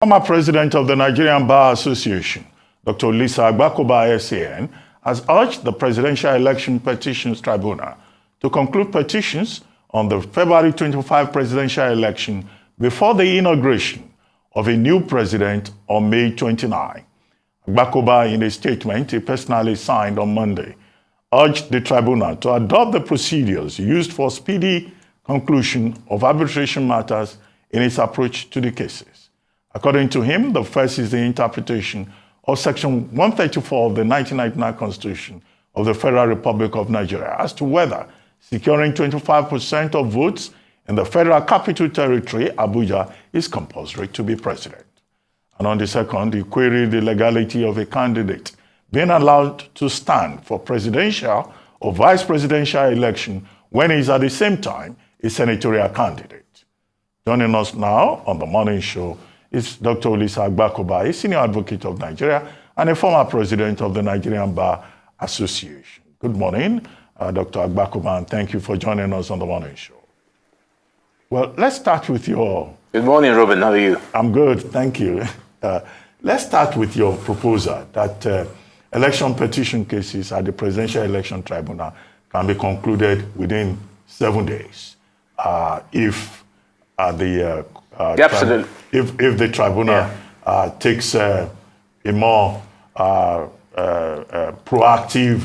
Former president of the Nigerian Bar Association, Dr. Olisa Agbakoba SAN, has urged the Presidential Election Petitions Tribunal to conclude petitions on the February 25 presidential election before the inauguration of a new president on May 29. Agbakoba, in a statement he personally signed on Monday, urged the tribunal to adopt the procedures used for speedy conclusion of arbitration matters in its approach to the cases. According to him, the first is the interpretation of Section 134 of the 1999 Constitution of the Federal Republic of Nigeria as to whether securing 25% of votes in the Federal Capital Territory, Abuja, is compulsory to be president. And on the second, he queried the legality of a candidate being allowed to stand for presidential or vice presidential election when he is at the same time a senatorial candidate. Joining us now on the morning show is Dr. Olisa Agbakoba, a senior advocate of Nigeria and a former president of the Nigerian Bar Association. Good morning, Dr. Agbakoba, and thank you for joining us on the morning show. Well, let's start with your... Good morning, Robin. How are you? I'm good, thank you. Let's start with your proposal that election petition cases at the Presidential Election Tribunal can be concluded within 7 days if the tribunal takes a more proactive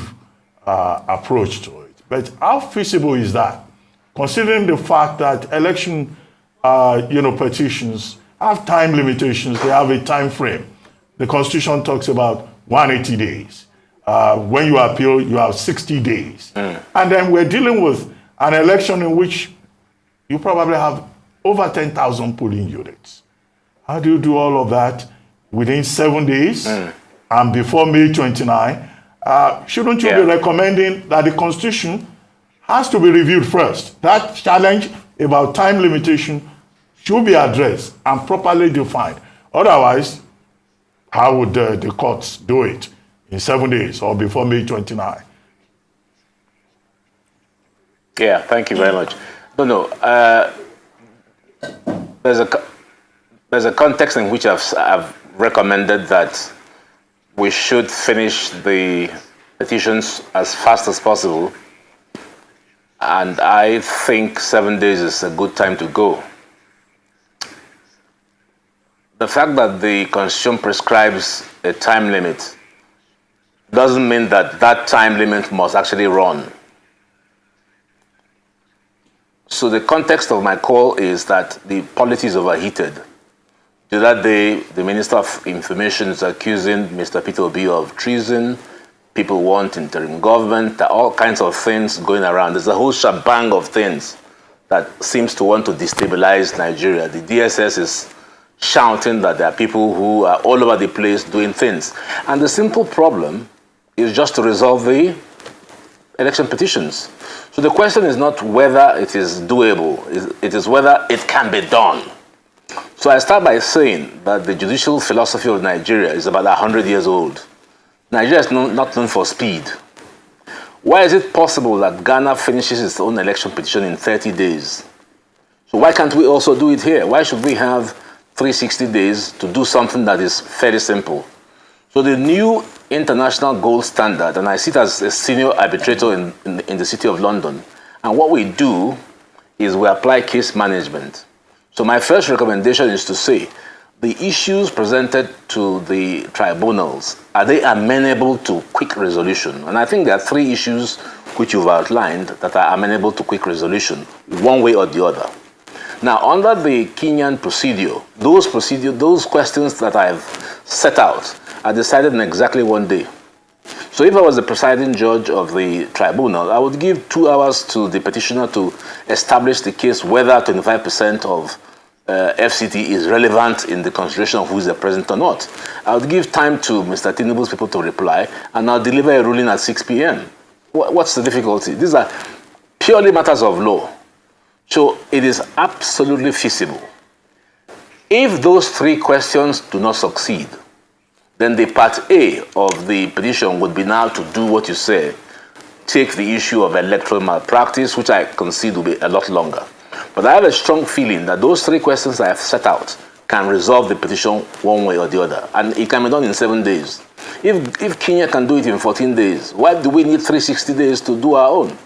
approach to it. But how feasible is that, considering the fact that election petitions have time limitations, they have a time frame. The Constitution talks about 180 days. When you appeal, you have 60 days. And then we're dealing with an election in which you probably have over 10,000 polling units. How do you do all of that within 7 days and before May 29? Shouldn't you be recommending that the Constitution has to be reviewed first? That challenge about time limitation should be addressed and properly defined. Otherwise, how would the courts do it in 7 days or before May 29? Yeah, thank you very much. There's a context in which I've recommended that we should finish the petitions as fast as possible, and I think 7 days is a good time to go. The fact that the Constitution prescribes a time limit doesn't mean that that time limit must actually run. So the context of my call is that the polity is overheated. The other day, the Minister of Information is accusing Mr. Peter Obi of treason. People want interim government. There are all kinds of things going around. There's a whole shebang of things that seems to want to destabilize Nigeria. The DSS is shouting that there are people who are all over the place doing things. And the simple problem is just to resolve the election petitions. So the question is not whether it is doable, it is whether it can be done. So I start by saying that the judicial philosophy of Nigeria is about 100 years old. Nigeria is not known for speed. Why is it possible that Ghana finishes its own election petition in 30 days? So why can't we also do it here? Why should we have 360 days to do something that is fairly simple? So the new international gold standard, and I sit as a senior arbitrator in the City of London, and what we do is we apply case management. So my first recommendation is to say, the issues presented to the tribunals, are they amenable to quick resolution? And I think there are 3 issues which you've outlined that are amenable to quick resolution, one way or the other. Now, under the Kenyan procedure, those questions that I've set out are decided in exactly 1 day. So if I was the presiding judge of the tribunal, I would give 2 hours to the petitioner to establish the case whether 25% of FCT is relevant in the consideration of who is the president or not. I would give time to Mr. Tinubu's people to reply, and I'll deliver a ruling at 6 p.m. What's the difficulty? These are purely matters of law. So it is absolutely feasible. If those 3 questions do not succeed, then the part A of the petition would be now to do what you say, take the issue of electoral malpractice, which I concede will be a lot longer. But I have a strong feeling that those 3 questions I have set out can resolve the petition one way or the other. And it can be done in 7 days. If Kenya can do it in 14 days, why do we need 360 days to do our own?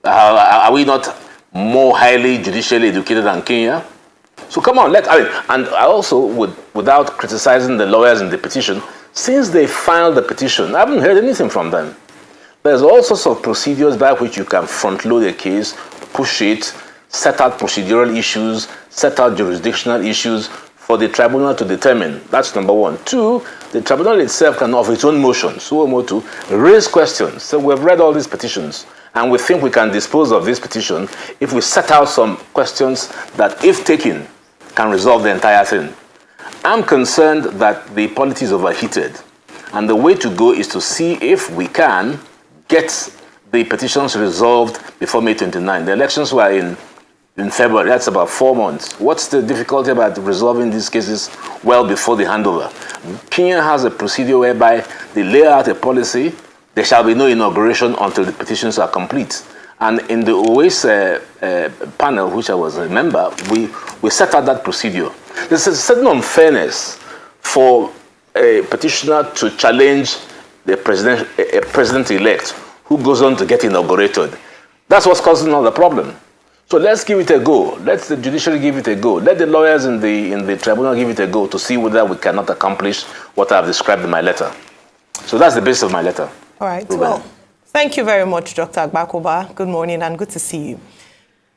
Are we not more highly judicially educated than Kenya? So come on, and I also would, without criticizing the lawyers in the petition, since they filed the petition, I haven't heard anything from them. There's all sorts of procedures by which you can front-load a case, push it, set out procedural issues, set out jurisdictional issues for the tribunal to determine. That's number one. Two, the tribunal itself can, of its own motion, to raise questions. So we've read all these petitions, and we think we can dispose of this petition if we set out some questions that, if taken, can resolve the entire thing. I'm concerned that the politics overheated, and the way to go is to see if we can get the petitions resolved before May 29. The elections were in February. That's about 4 months. What's the difficulty about resolving these cases well before the handover? Kenya has a procedure whereby they lay out a policy. There shall be no inauguration until the petitions are complete. And in the Olisa panel, which I was a member, we set out that procedure. There's a certain unfairness for a petitioner to challenge the president-elect who goes on to get inaugurated. That's what's causing all the problem. So let's give it a go. Let the judiciary give it a go. Let the lawyers in the tribunal give it a go to see whether we cannot accomplish what I've described in my letter. So that's the basis of my letter. All right. Well, thank you very much, Dr. Agbakoba. Good morning and good to see you.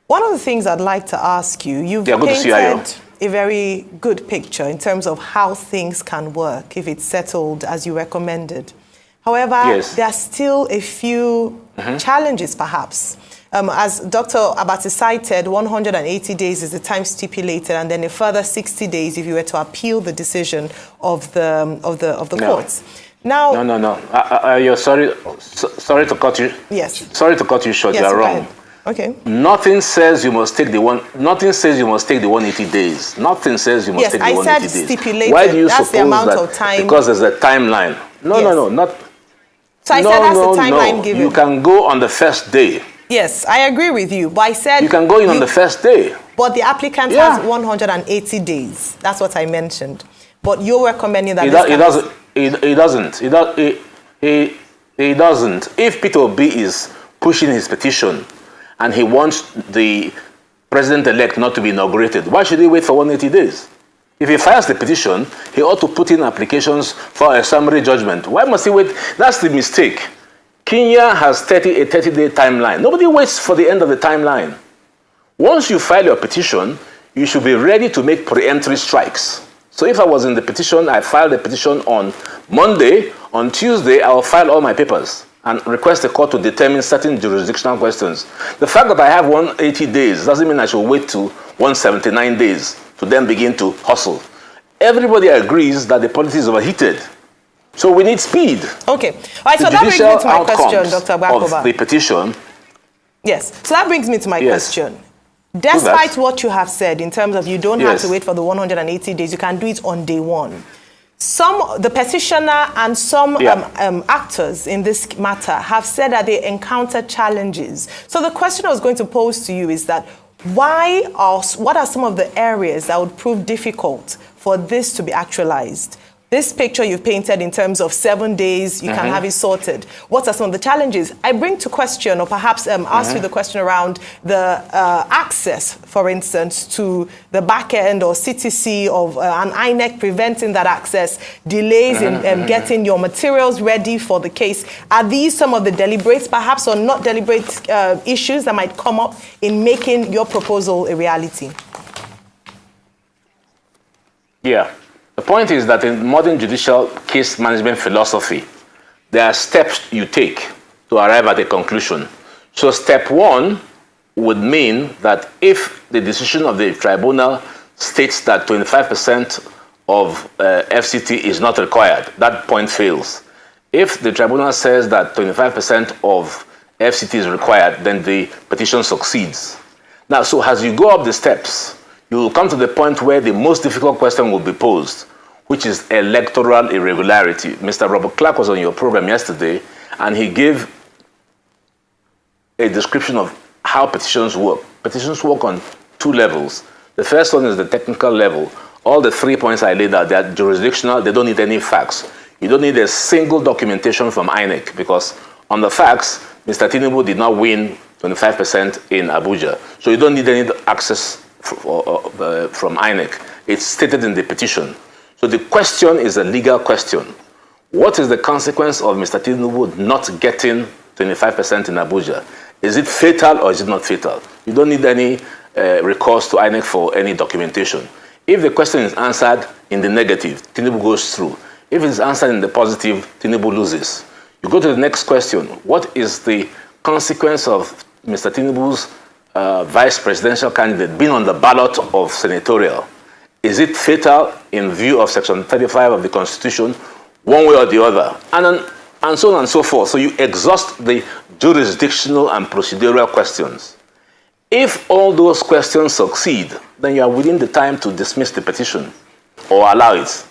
One of the things I'd like to ask you, you've painted a very good picture in terms of how things can work if it's settled as you recommended. However, yes, there are still a few challenges, perhaps. As Dr. Abati cited, 180 days is the time stipulated, and then a further 60 days if you were to appeal the decision of the courts. Now, no. You're sorry to cut you. Yes. Sorry to cut you short. Yes, you are wrong. Okay. Nothing says you must take the 180 days. Nothing says you must take the 180 days. Yes, I said stipulated. Why do you that's suppose the amount that? Of time. Because there's a timeline. No. So I said that's the timeline given. You can go on the first day. Yes, I agree with you. But I said you can go in on the first day. But the applicant has 180 days. That's what I mentioned. But you're recommending that He doesn't. If Peter Obi is pushing his petition and he wants the president-elect not to be inaugurated, why should he wait for 180 days? If he files the petition, he ought to put in applications for a summary judgment. Why must he wait? That's the mistake. Kenya has a 30-day timeline. Nobody waits for the end of the timeline. Once you file your petition, you should be ready to make preemptory strikes. So if I was in the petition, I filed the petition on Monday. On Tuesday, I will file all my papers and request the court to determine certain jurisdictional questions. The fact that I have 180 days doesn't mean I should wait to 179 days to then begin to hustle. Everybody agrees that the politics is overheated. So we need speed. Okay. All right, so that brings me to my question, Dr. Agbakoba. Of the petition. Yes. So that brings me to my question. Despite what you have said in terms of you don't have to wait for the 180 days, you can do it on day one. The petitioner and some actors in this matter have said that they encounter challenges. So the question I was going to pose to you is that what are some of the areas that would prove difficult for this to be actualized? This picture you've painted in terms of 7 days, you can have it sorted. What are some of the challenges? I bring to question, or perhaps ask you the question around the access, for instance, to the back end or CTC of an INEC preventing that access, delays in getting your materials ready for the case. Are these some of the deliberate, perhaps, or not deliberate issues that might come up in making your proposal a reality? Yeah. The point is that in modern judicial case management philosophy, there are steps you take to arrive at a conclusion. So step one would mean that if the decision of the tribunal states that 25% of FCT is not required, that point fails. If the tribunal says that 25% of FCT is required, then the petition succeeds. Now, so as you go up the steps, you will come to the point where the most difficult question will be posed, which is electoral irregularity. Mr. Robert Clark was on your program yesterday, and he gave a description of how petitions work. Petitions work on two levels. The first one is the technical level All the 3 points I laid out, they are jurisdictional. They don't need any facts. You don't need a single documentation from INEC, because on the facts, Mr. Tinubu did not win 25% in Abuja. So you don't need any access from INEC. It's stated in the petition. So the question is a legal question. What is the consequence of Mr. Tinubu not getting 25% in Abuja? Is it fatal or is it not fatal? You don't need any recourse to INEC for any documentation. If the question is answered in the negative, Tinubu goes through. If it's answered in the positive, Tinubu loses. You go to the next question. What is the consequence of Mr. Tinubu's vice presidential candidate being on the ballot of senatorial? Is it fatal in view of Section 35 of the Constitution, one way or the other? And so on and so forth. So you exhaust the jurisdictional and procedural questions. If all those questions succeed, then you are within the time to dismiss the petition or allow it.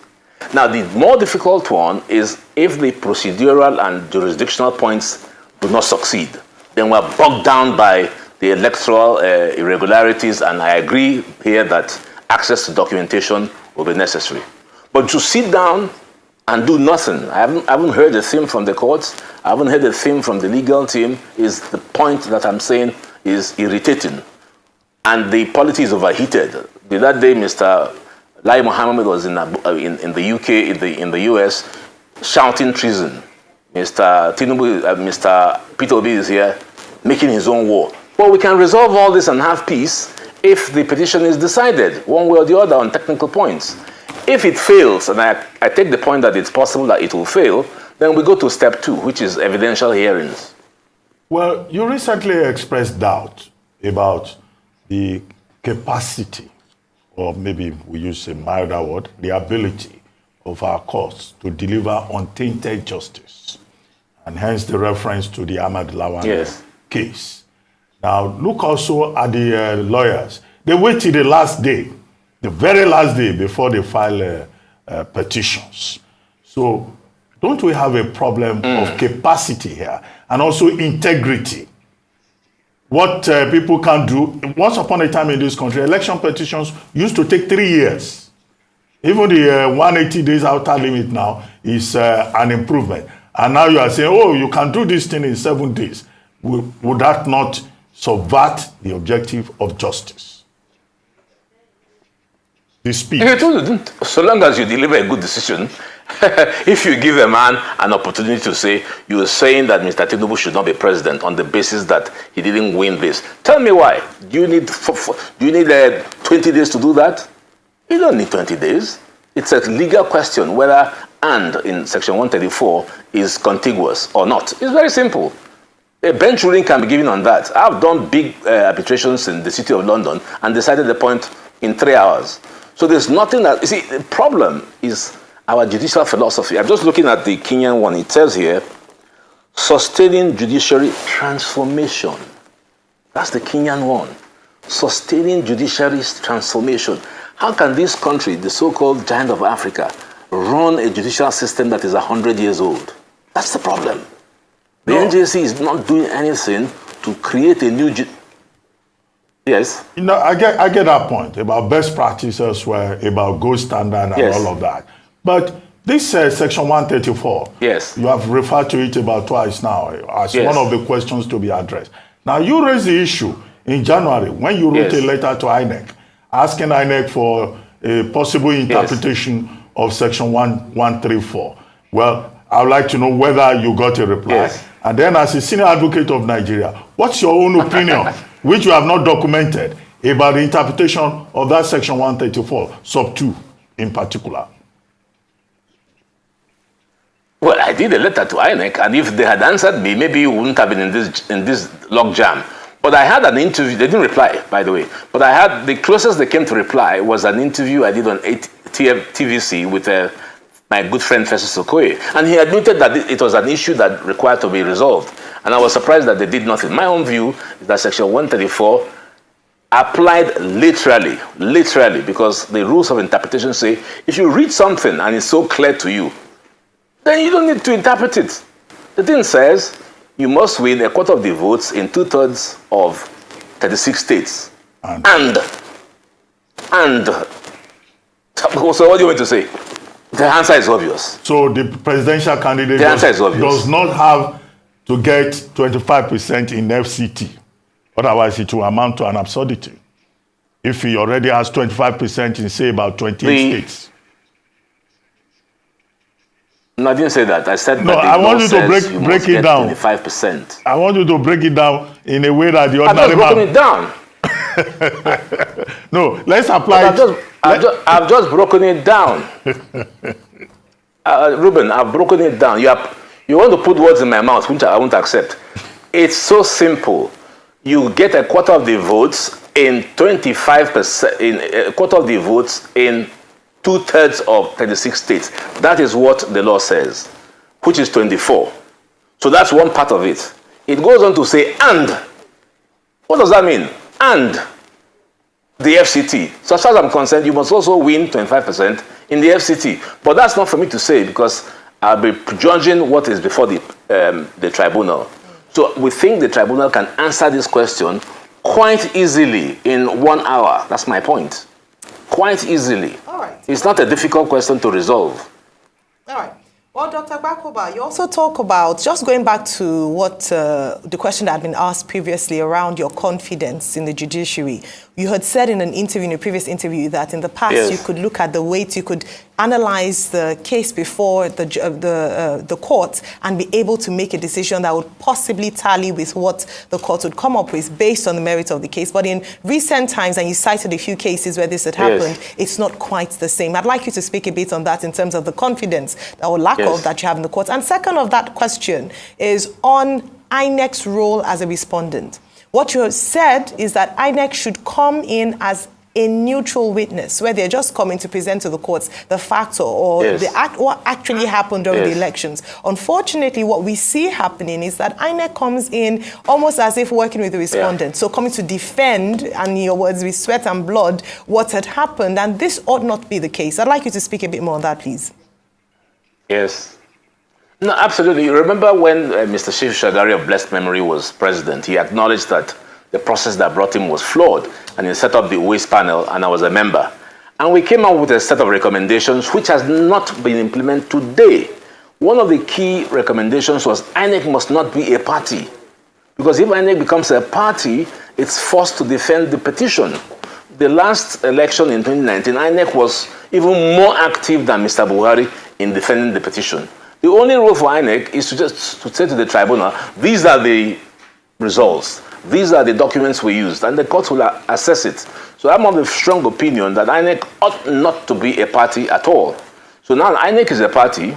Now, the more difficult one is if the procedural and jurisdictional points do not succeed. Then we're bogged down by the electoral irregularities, and I agree here that access to documentation will be necessary. But to sit down and do nothing, I haven't heard a thing from the courts, I haven't heard a thing from the legal team, is the point that I'm saying is irritating. And the polity is overheated. That day, Mr. Lai Mohammed was in the UK, in the US, shouting treason. Mr. Tinubu, Mr. Peter Obi is here, making his own war. Well, we can resolve all this and have peace if the petition is decided one way or the other on technical points. If it fails, and I take the point that it's possible that it will fail, then we go to step 2, which is evidential hearings. Well, you recently expressed doubt about the capacity, or maybe we use a milder word, the ability of our courts to deliver untainted justice, and hence the reference to the Ahmad Lawan case. Now, look also at the lawyers. They wait till the last day, the very last day before they file petitions. So don't we have a problem of capacity here and also integrity? What people can do, once upon a time in this country, election petitions used to take 3 years. Even the 180 days outer limit now is an improvement. And now you are saying, oh, you can do this thing in 7 days. Would that not subvert the objective of justice? The speed. So long as you deliver a good decision, if you give a man an opportunity to say, you are saying that Mr. Tinubu should not be president on the basis that he didn't win this. Tell me why. Do you need 20 days to do that? You don't need 20 days. It's a legal question whether "and" in Section 134 is contiguous or not. It's very simple. A bench ruling can be given on that. I've done big arbitrations in the City of London and decided the point in 3 hours. So there's nothing that, you see, the problem is our judicial philosophy. I'm just looking at the Kenyan one. It says here, sustaining judiciary transformation. That's the Kenyan one. Sustaining judiciary transformation. How can this country, the so-called giant of Africa, run a judicial system that is 100 years old? That's the problem. The NJC is not doing anything to create a new... Yes? You know, I get that point about best practices, about gold standard and all of that. But this Section 134, yes, you have referred to it about twice now as one of the questions to be addressed. Now, you raised the issue in January when you wrote a letter to INEC asking INEC for a possible interpretation of Section 134. Well, I would like to know whether you got a reply. And then as a senior advocate of Nigeria, what's your own opinion, which you have not documented, about the interpretation of that Section 134, sub 2 in particular? Well, I did a letter to INEC, and if they had answered me, maybe you wouldn't have been in this log jam. But I had an interview. They didn't reply, by the way. But I had, the closest they came to reply was an interview I did on TVC with my good friend Festus Okoye. And he admitted that it was an issue that required to be resolved. And I was surprised that they did nothing. My own view is that Section 134 applied literally, because the rules of interpretation say, if you read something and it's so clear to you, then you don't need to interpret it. The thing says you must win a quarter of the votes in 2/3 of 36 states. And So what do you want to say? The answer is obvious. So the presidential candidate does not have to get 25% in FCT. Otherwise, it will amount to an absurdity. If he already has 25% in, say, about 28 states. No, I didn't say that. I said no, I want you to break it down. 25%. I want you to break it down in a way that the ordinary man... I've just broken it down. No, let's apply I've just broken it down. Ruben, I've broken it down. You want to put words in my mouth, which I won't accept. It's so simple. You get a quarter of the votes in 25%, in a quarter of the votes in 2/3 of 36 states. That is what the law says, which is 24. So that's one part of it. It goes on to say, and. What does that mean? And the FCT. So as far as I'm concerned, you must also win 25% in the FCT. But that's not for me to say because I'll be judging what is before the tribunal. So we think the tribunal can answer this question quite easily in 1 hour. That's my point. Quite easily. All right. It's not a difficult question to resolve. All right. Well, Dr. Agbakoba, you also talk about, just going back to what the question that had been asked previously around your confidence in the judiciary. You had said in an interview, in a previous interview, that in the past you could look at the weight, you could analyze the case before the court and be able to make a decision that would possibly tally with what the court would come up with based on the merit of the case. But in recent times, and you cited a few cases where this had happened, it's not quite the same. I'd like you to speak a bit on that in terms of the confidence or lack of that you have in the courts. And second of that question is on INEC's role as a respondent. What you have said is that INEC should come in as a neutral witness, where they're just coming to present to the courts the facts or what actually happened during the elections. Unfortunately, what we see happening is that INEC comes in almost as if working with the respondent, so coming to defend, and in your words, with sweat and blood, what had happened, and this ought not be the case. I'd like you to speak a bit more on that, please. Yes. No, absolutely. You remember when Mr. Shiv Shagari of blessed memory was president, he acknowledged that the process that brought him was flawed, and he set up the waste panel, and I was a member. And we came out with a set of recommendations which has not been implemented today. One of the key recommendations was INEC must not be a party, because if INEC becomes a party, it's forced to defend the petition. The last election in 2019, INEC was even more active than Mr. Buhari in defending the petition. The only role for INEC is to say to the tribunal, these are the results, these are the documents we used, and the court will assess it. So I'm of the strong opinion that INEC ought not to be a party at all. So now INEC is a party,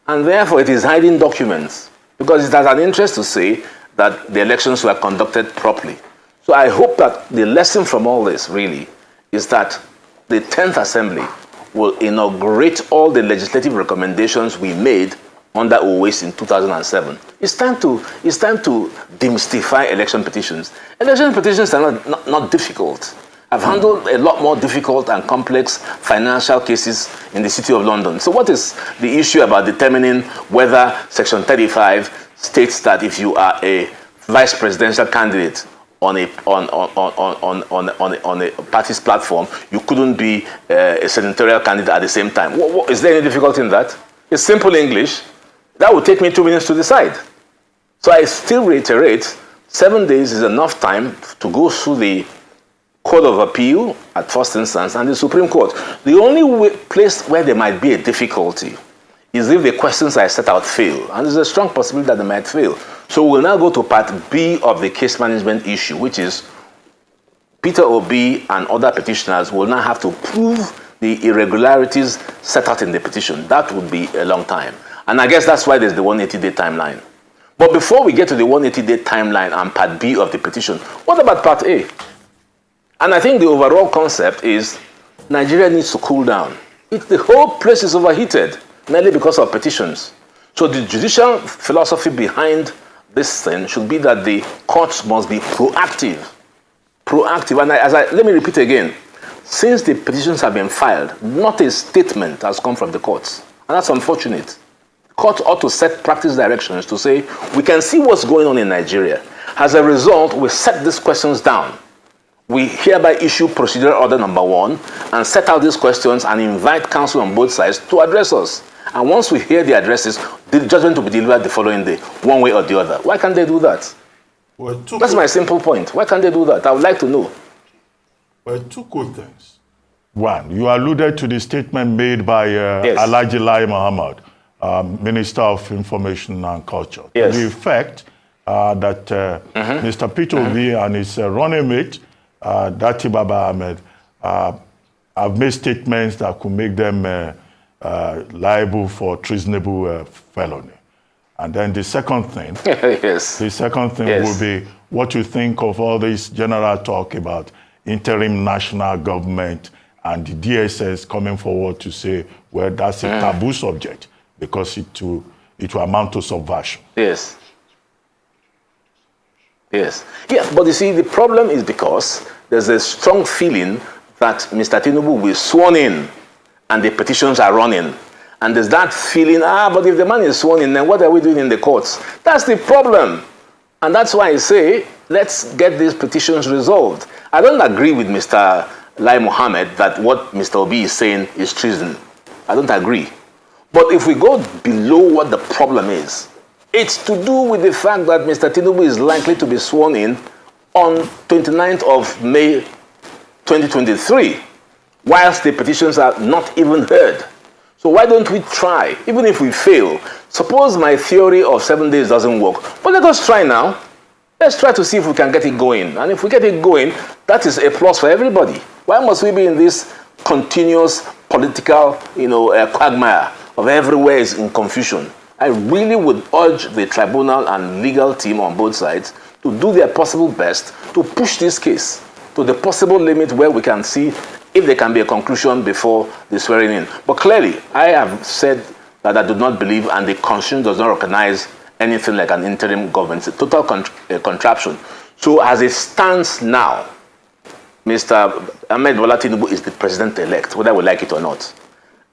and therefore it is hiding documents, because it has an interest to say that the elections were conducted properly. So I hope that the lesson from all this really is that the 10th Assembly will inaugurate all the legislative recommendations we made under OAS in 2007. It's time to demystify election petitions. Election petitions are not difficult. I've handled a lot more difficult and complex financial cases in the City of London. So what is the issue about determining whether Section 35 states that if you are a vice presidential candidate on a party's platform, you couldn't be a senatorial candidate at the same time? Is there any difficulty in that? It's simple English. That would take me 2 minutes to decide. So I still reiterate, 7 days is enough time to go through the Court of Appeal at first instance and the Supreme Court. The only place where there might be a difficulty is if the questions I set out fail. And there's a strong possibility that they might fail. So we'll now go to part B of the case management issue, which is Peter Obi and other petitioners will now have to prove the irregularities set out in the petition. That would be a long time. And I guess that's why there's the 180-day timeline. But before we get to the 180-day timeline and part B of the petition, what about part A? And I think the overall concept is Nigeria needs to cool down. The whole place is overheated, mainly because of petitions. So the judicial philosophy behind this thing should be that the courts must be proactive. Proactive. And let me repeat again. Since the petitions have been filed, not a statement has come from the courts. And that's unfortunate. Courts ought to set practice directions to say, we can see what's going on in Nigeria. As a result, we set these questions down. we hereby issue procedural order number 1 and set out these questions and invite counsel on both sides to address us. And once we hear the addresses, the judgment will be delivered the following day, one way or the other. Why can't they do that? Well, that's my simple point. Why can't they do that? I would like to know. Well, 2 good things. One, you alluded to the statement made by Alhaji Lai Mohammed, Minister of Information and Culture. Yes. To the effect that Mr. Peter Obi and his running mate, Dati Baba Ahmed, have made statements that could make them liable for treasonable felony. And then the second thing, yes. The second thing will be what you think of all this general talk about interim national government and the DSS coming forward to say, well, that's a taboo subject because it will amount to subversion. Yes. Yes. Yeah, but you see, the problem is because there's a strong feeling that Mr. Tinubu will be sworn in and the petitions are running. And there's that feeling, but if the man is sworn in, then what are we doing in the courts? That's the problem. And that's why I say, let's get these petitions resolved. I don't agree with Mr. Lai Mohammed that what Mr. Obi is saying is treason. I don't agree. But if we go below what the problem is, it's to do with the fact that Mr. Tinubu is likely to be sworn in on 29th of May 2023, whilst the petitions are not even heard. So why don't we try, even if we fail? Suppose my theory of 7 days doesn't work, but let us try now. Let's try to see if we can get it going. And if we get it going, that is a plus for everybody. Why must we be in this continuous political, quagmire of everywhere is in confusion? I really would urge the tribunal and legal team on both sides to do their possible best to push this case to the possible limit where we can see if there can be a conclusion before the swearing in. But clearly, I have said that I do not believe, and the Constitution does not recognize anything like an interim government. It's a total contraption. So as it stands now, Mr. Ahmed Bola Tinubu is the president-elect, whether we like it or not.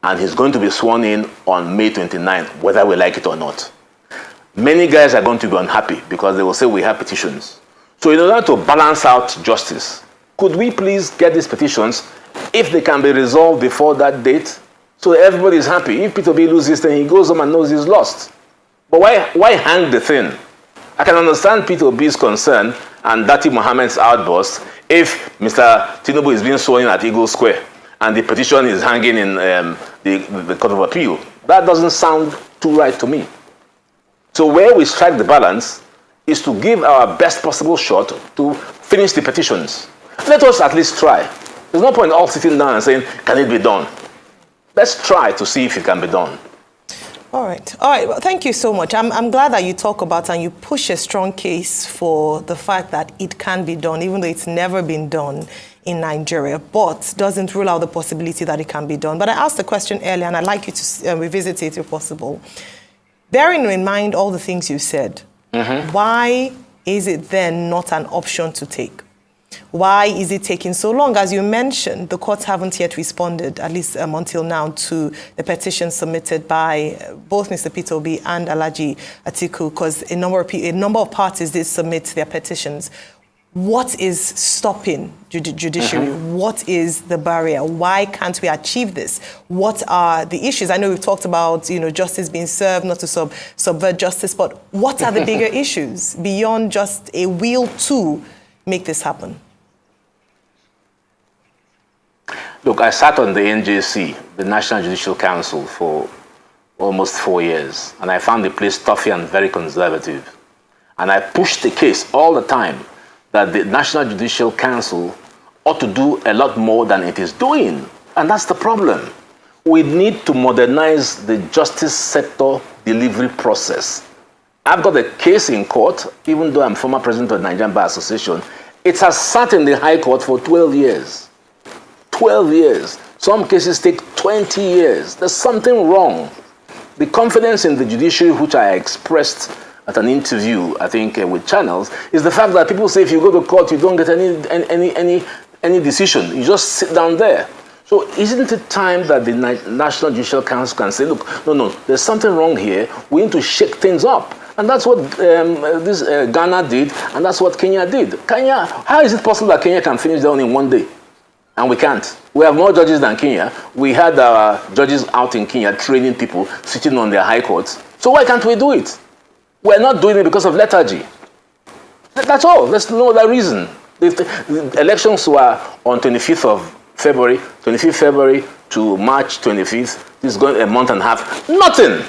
And he's going to be sworn in on May 29th, whether we like it or not. Many guys are going to be unhappy because they will say we have petitions. So in order to balance out justice, could we please get these petitions, if they can be resolved before that date, so everybody is happy? If Peter B loses, then he goes home and knows he's lost. But why hang the thing? I can understand Peter B's concern and Dati Mohammed's outburst if Mr. Tinubu is being sworn in at Eagle Square and the petition is hanging in the Court of Appeal. That doesn't sound too right to me. So where we strike the balance is to give our best possible shot to finish the petitions. Let us at least try. There's no point all sitting down and saying, can it be done? Let's try to see if it can be done. All right. Well, thank you so much. I'm glad that you talk about and you push a strong case for the fact that it can be done, even though it's never been done in Nigeria, but doesn't rule out the possibility that it can be done. But I asked the question earlier, and I'd like you to revisit it if possible. Bearing in mind all the things you said, why is it then not an option to take? Why is it taking so long? As you mentioned, the courts haven't yet responded, at least until now, to the petition submitted by both Mr. Peter Obi and Alhaji Atiku, because a number of parties did submit their petitions. What is stopping judiciary? What is the barrier? Why can't we achieve this? What are the issues? I know we've talked about, justice being served, not to subvert justice, but what are the bigger issues beyond just a will to make this happen? Look, I sat on the NJC, the National Judicial Council, for almost 4 years, and I found the place toughy and very conservative. And I pushed the case all the time that the National Judicial Council ought to do a lot more than it is doing. And that's the problem. We need to modernize the justice sector delivery process. I've got a case in court, even though I'm former president of the Nigerian Bar Association. It has sat in the High Court for 12 years. 12 years. Some cases take 20 years. There's something wrong. The confidence in the judiciary, which I expressed at an interview, I think, with Channels, is the fact that people say if you go to court, you don't get any decision. You just sit down there. So isn't it time that the National Judicial Council can say, look, no, there's something wrong here. We need to shake things up. And that's what Ghana did, and that's what Kenya did. Kenya, how is it possible that Kenya can finish down in one day? And we can't. We have more judges than Kenya. We had our judges out in Kenya training people, sitting on their high courts. So why can't we do it? We're not doing it because of lethargy. That's all. There's no other reason. The elections were on 25th of February, 25th February to March 25th. This is going a month and a half. Nothing.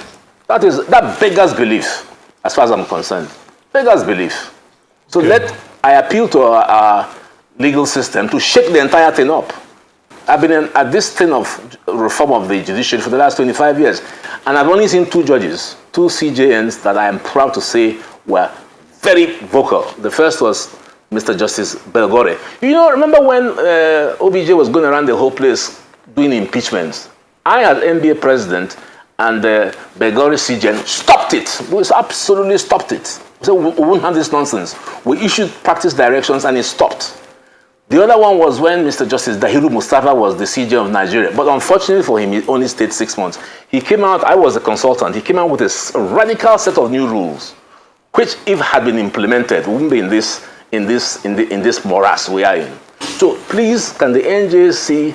That beggars belief, as far as I'm concerned. Beggars belief. So I appeal to our legal system to shake the entire thing up. I've been at this thing of reform of the judiciary for the last 25 years, and I've only seen two judges, two CJNs that I am proud to say were very vocal. The first was Mr. Justice Belgore. You know, remember when OBJ was going around the whole place doing impeachments? I, as NBA president, and Belgore CJN stopped it. We absolutely stopped it. So we won't have this nonsense. We issued practice directions and it stopped. The other one was when Mr. Justice Dahiru Mustafa was the CJ of Nigeria. But unfortunately for him, he only stayed 6 months. He came out, I was a consultant, he came out with a radical set of new rules, which if had been implemented, wouldn't be in this morass we are in. So please, can the NJC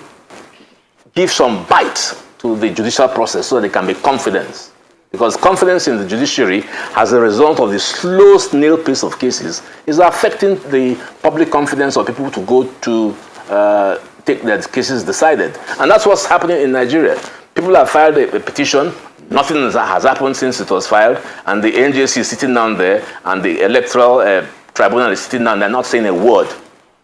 give some bite to the judicial process so that there can be confidence? Because confidence in the judiciary, as a result of the slow snail pace of cases, is affecting the public confidence of people to go to take their cases decided. And that's what's happening in Nigeria. People have filed a petition. Nothing has happened since it was filed. And the NJC is sitting down there, and the electoral tribunal is sitting down there not saying a word.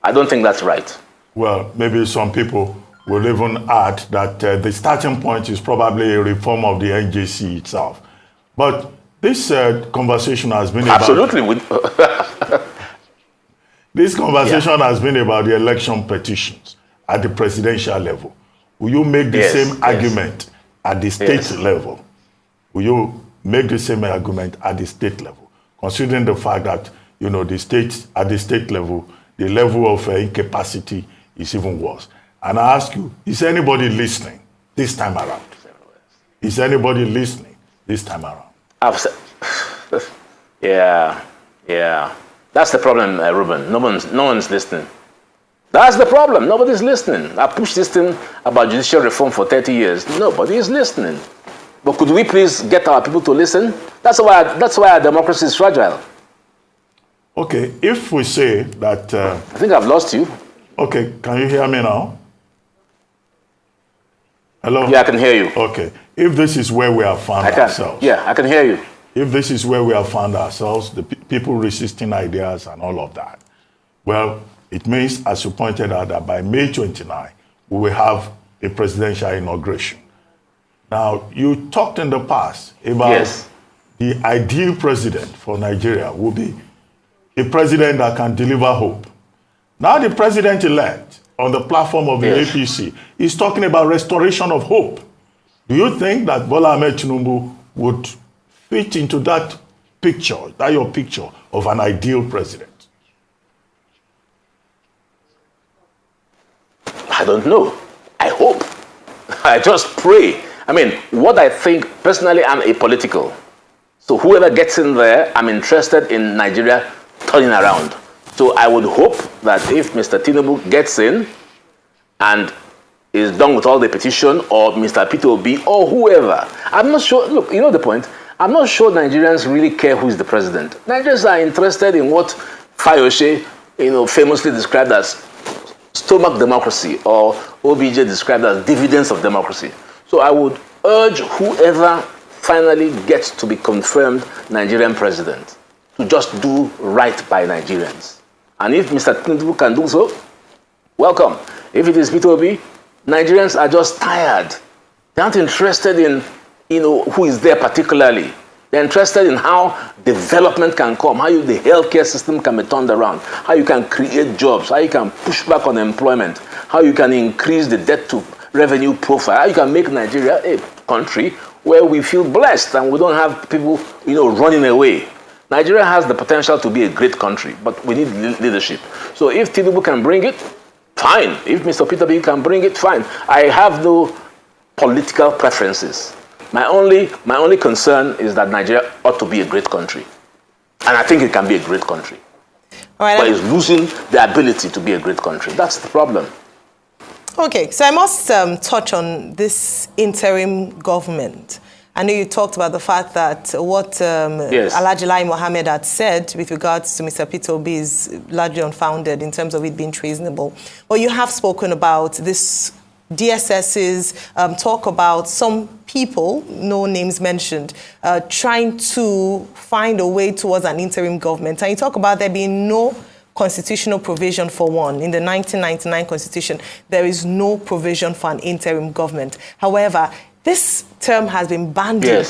I don't think that's right. Well, maybe some people will even add that the starting point is probably a reform of the NJC itself. But this conversation has been absolutely this conversation has been about the election petitions at the presidential level. Will you make the same argument at the state level? Will you make the same argument at the state level, considering the fact that, you know, the state at the state level, the level of incapacity is even worse? And I ask you, is anybody listening this time around? Is anybody listening this time around? Yeah. That's the problem, Ruben. No one's listening. That's the problem. Nobody's listening. I pushed this thing about judicial reform for 30 years. Nobody is listening. But could we please get our people to listen? That's why our democracy is fragile. Okay, if we say that... I think I've lost you. Okay, can you hear me now? Hello? Yeah, I can hear you. Okay. If this is where we have found ourselves. Yeah, I can hear you. If this is where we have found ourselves, the people resisting ideas and all of that, well, it means, as you pointed out, that by May 29, we will have a presidential inauguration. Now, you talked in the past about the ideal president for Nigeria will be a president that can deliver hope. Now the president-elect on the platform of the APC is talking about restoration of hope. Do you think that Bola Ahmed Tinubu would fit into that picture, your picture of an ideal president? I don't know. I hope. I just pray. I mean, what I think, personally, I'm apolitical. So whoever gets in there, I'm interested in Nigeria turning around. So I would hope that if Mr. Tinubu gets in and is done with all the petition, or Mr. Peter Obi, or whoever, I'm not sure. Look, you know the point. I'm not sure Nigerians really care who is the president. Nigerians are interested in what Fayose, famously described as stomach democracy, or OBJ described as dividends of democracy. So I would urge whoever finally gets to be confirmed Nigerian president to just do right by Nigerians. And if Mr. Tinubu can do so, welcome. If it is Peter Obi, Nigerians are just tired. They aren't interested in who is there particularly. They're interested in how development can come, how the healthcare system can be turned around, how you can create jobs, how you can push back on employment, how you can increase the debt to revenue profile, how you can make Nigeria a country where we feel blessed and we don't have people, running away. Nigeria has the potential to be a great country, but we need leadership. So if Tinubu can bring it, fine. If Mr. Peter Obi can bring it, fine. I have no political preferences. My only concern is that Nigeria ought to be a great country. And I think it can be a great country. All right, but it's losing the ability to be a great country. That's the problem. Okay, so I must touch on this interim government. I know you talked about the fact that what Alhaji Lai Mohammed had said with regards to Mr. Peter Obi is largely unfounded in terms of it being treasonable. But you have spoken about this DSS's talk about some people, no names mentioned, trying to find a way towards an interim government. And you talk about there being no constitutional provision for one. In the 1999 Constitution, there is no provision for an interim government. However, this term has been bandied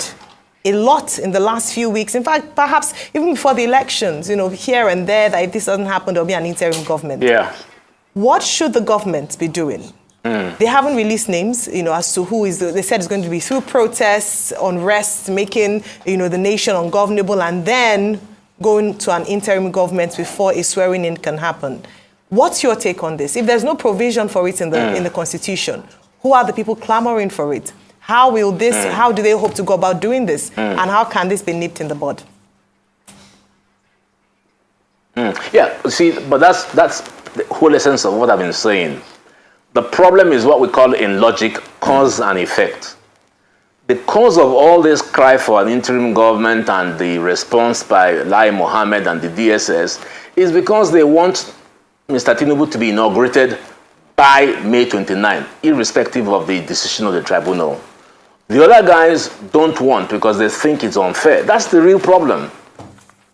a lot in the last few weeks. In fact, perhaps even before the elections, you know, here and there, that if this doesn't happen, there'll be an interim government. Yeah. What should the government be doing? They haven't released names, you know, as to who is. They said it's going to be through protests, unrest, making, you know, the nation ungovernable, and then going to an interim government before a swearing-in can happen. What's your take on this? If there's no provision for it in the Constitution, who are the people clamoring for it? How will this? How do they hope to go about doing this? And how can this be nipped in the bud? Yeah, see, but that's the whole essence of what I've been saying. The problem is what we call in logic cause and effect. The cause of all this cry for an interim government and the response by Lai Mohammed and the DSS is because they want Mr. Tinubu to be inaugurated by May 29, irrespective of the decision of the tribunal. The other guys don't want because they think it's unfair. That's the real problem.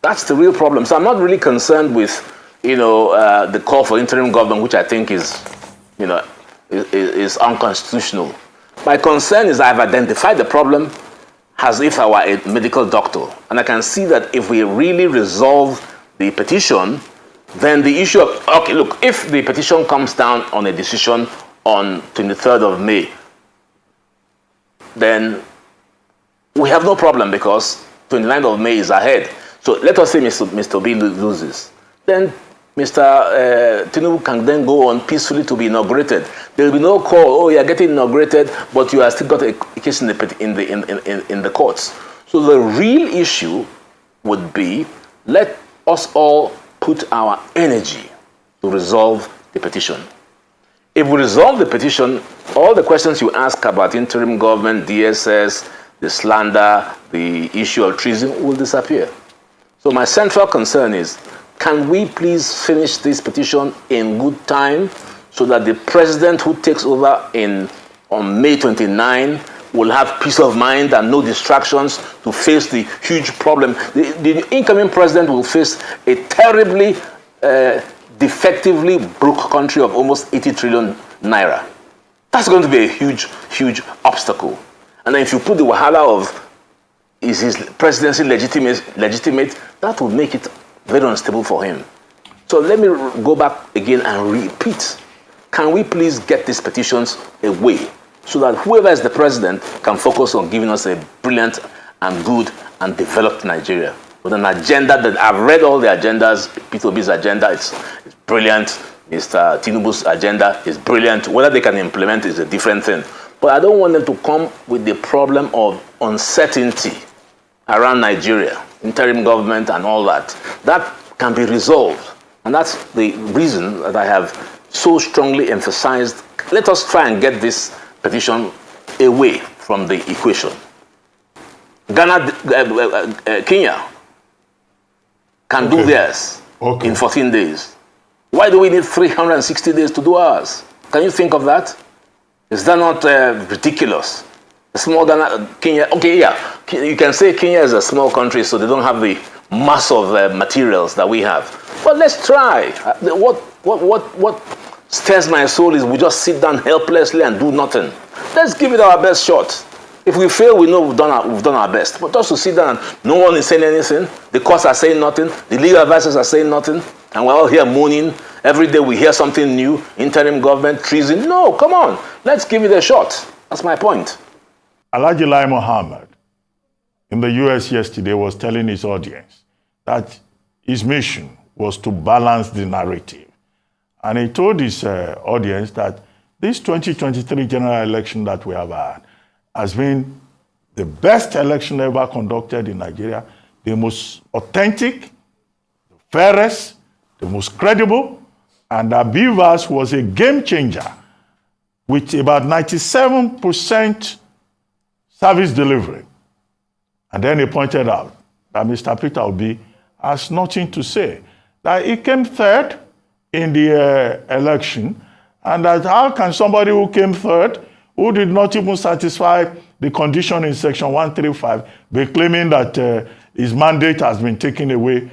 That's the real problem. So I'm not really concerned with, you know, the call for interim government, which I think is, you know, is unconstitutional. My concern is I've identified the problem as if I were a medical doctor. And I can see that if we really resolve the petition, then the issue of, okay, look, if the petition comes down on a decision on 23rd of May, then we have no problem because 29th of May is ahead. So let us say Mr. B loses. Then Mr. Tinubu can then go on peacefully to be inaugurated. There will be no call, oh, you are getting inaugurated, but you have still got a case in the courts. So the real issue would be, let us all put our energy to resolve the petition. If we resolve the petition, all the questions you ask about interim government, DSS, the slander, the issue of treason will disappear. So my central concern is, can we please finish this petition in good time so that the president who takes over on May 29 will have peace of mind and no distractions to face the huge problem. The incoming president will face a terribly, defectively broke country of almost 80 trillion naira. That's going to be a huge, huge obstacle. And then if you put the wahala of, is his presidency legitimate, that will make it very unstable for him. So let me go back again and repeat. Can we please get these petitions away so that whoever is the president can focus on giving us a brilliant and good and developed Nigeria with an agenda that I've read all the agendas. Peter Obi's agenda is brilliant. Mr. Tinubu's agenda is brilliant. Whether they can implement is a different thing. But I don't want them to come with the problem of uncertainty around Nigeria, interim government and all that. That can be resolved. And that's the reason that I have so strongly emphasized, let us try and get this petition away from the equation. Kenya can do theirs in 14 days. Why do we need 360 days to do ours? Can you think of that? Is that not ridiculous? Small Kenya, okay, yeah, you can say Kenya is a small country, so they don't have the mass of materials that we have. But let's try. What stirs my soul is we just sit down helplessly and do nothing. Let's give it our best shot. If we fail, we know we've done our best. But just to sit down and no one is saying anything, the courts are saying nothing, the legal advisors are saying nothing, and we're all here moaning. Every day we hear something new, interim government, treason. No, come on, let's give it a shot. That's my point. Alhaji Lai Mohammed in the US yesterday was telling his audience that his mission was to balance the narrative. And he told his audience that this 2023 general election that we have had has been the best election ever conducted in Nigeria, the most authentic, fairest, the most credible, and that BVAS was a game changer with about 97% service delivery. And then he pointed out that Mr. Peter Obi has nothing to say, that he came third in the election, and that how can somebody who came third, who did not even satisfy the condition in Section 135, be claiming that his mandate has been taken away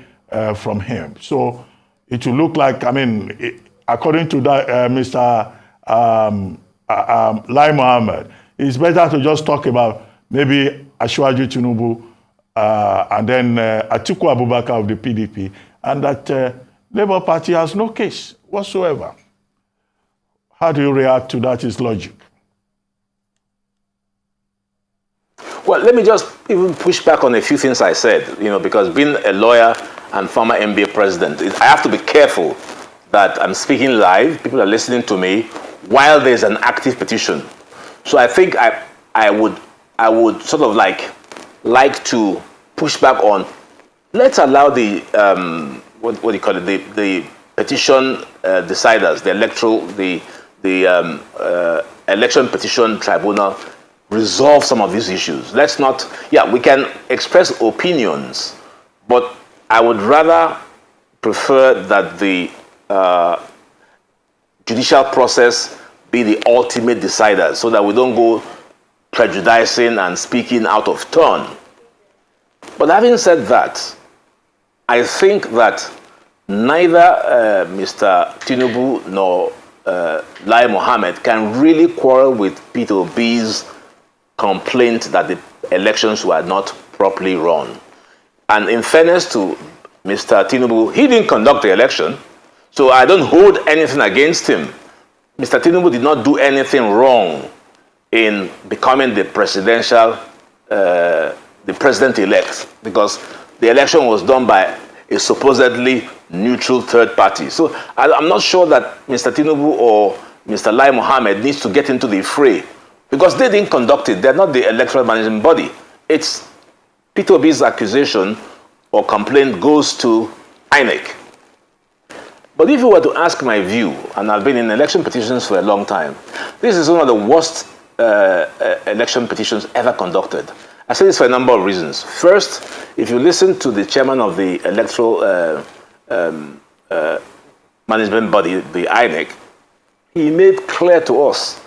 from him. So it will look like, I mean, according to that, Mr. Lai Mohammed, it's better to just talk about maybe Asiwaju Tinubu and then Atiku Abubakar of the PDP, and that Labour Party has no case whatsoever. How do you react to that? Is logic? Well, let me just even push back on a few things I said, because being a lawyer and former NBA president, I have to be careful that I'm speaking live, people are listening to me, while there's an active petition. So I think I would sort of like to push back on, let's allow the, what do you call it, the petition deciders, the election petition tribunal, resolve some of these issues. Let's not, we can express opinions, but I would rather prefer that the judicial process be the ultimate decider so that we don't go prejudicing and speaking out of turn. But having said that, I think that neither Mr. Tinubu nor Lai Mohammed can really quarrel with Peter Obi's complaint that the elections were not properly run. And in fairness to Mr. Tinubu, he didn't conduct the election, so I don't hold anything against him. Mr. Tinubu did not do anything wrong in becoming the president-elect, because the election was done by a supposedly neutral third party. So I'm not sure that Mr. Tinubu or Mr. Lai Mohammed needs to get into the fray, because they didn't conduct it. They're not the electoral management body. It's Peter Obi's accusation or complaint goes to INEC. But if you were to ask my view, and I've been in election petitions for a long time, this is one of the worst election petitions ever conducted. I say this for a number of reasons. First, if you listen to the chairman of the electoral management body, the INEC, he made clear to us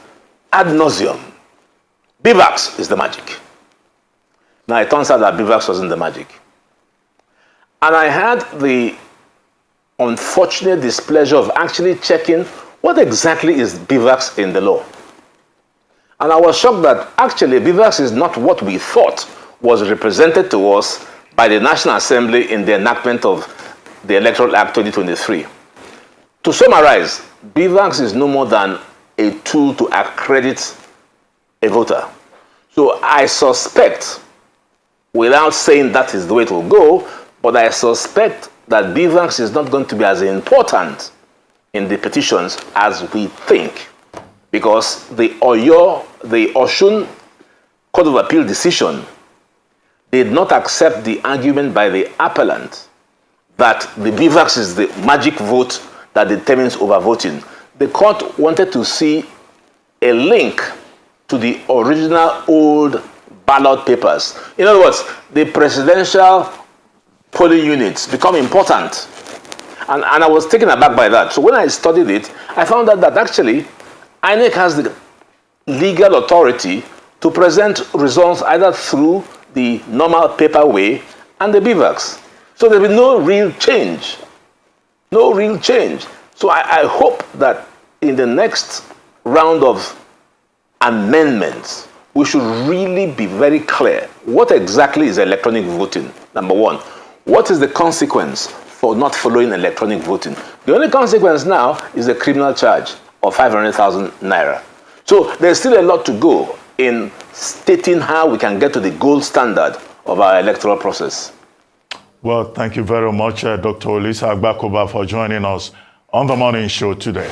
ad nauseum, BVAS is the magic. Now it turns out that BVAS wasn't the magic. And I had the unfortunate displeasure of actually checking what exactly is BVAS in the law. And I was shocked that actually BVAS is not what we thought was represented to us by the National Assembly in the enactment of the Electoral Act 2023. To summarize, BVAS is no more than a tool to accredit a voter. So I suspect, without saying that is the way it will go, but I suspect that BVAS is not going to be as important in the petitions as we think, because the Osun Court of Appeal decision did not accept the argument by the appellant that the BVAS is the magic vote that determines overvoting. The court wanted to see a link to the original old ballot papers. In other words, the presidential polling units become important. And I was taken aback by that. So when I studied it, I found out that actually INEC has the legal authority to present results either through the normal paper way and the BVAS. So there will be no real change. No real change. So I hope that in the next round of amendments, we should really be very clear. What exactly is electronic voting? Number one, what is the consequence for not following electronic voting? The only consequence now is a criminal charge of 500,000 naira. So there's still a lot to go in stating how we can get to the gold standard of our electoral process. Well, thank you very much, Dr. Olisa Agbakoba, for joining us on the morning show today.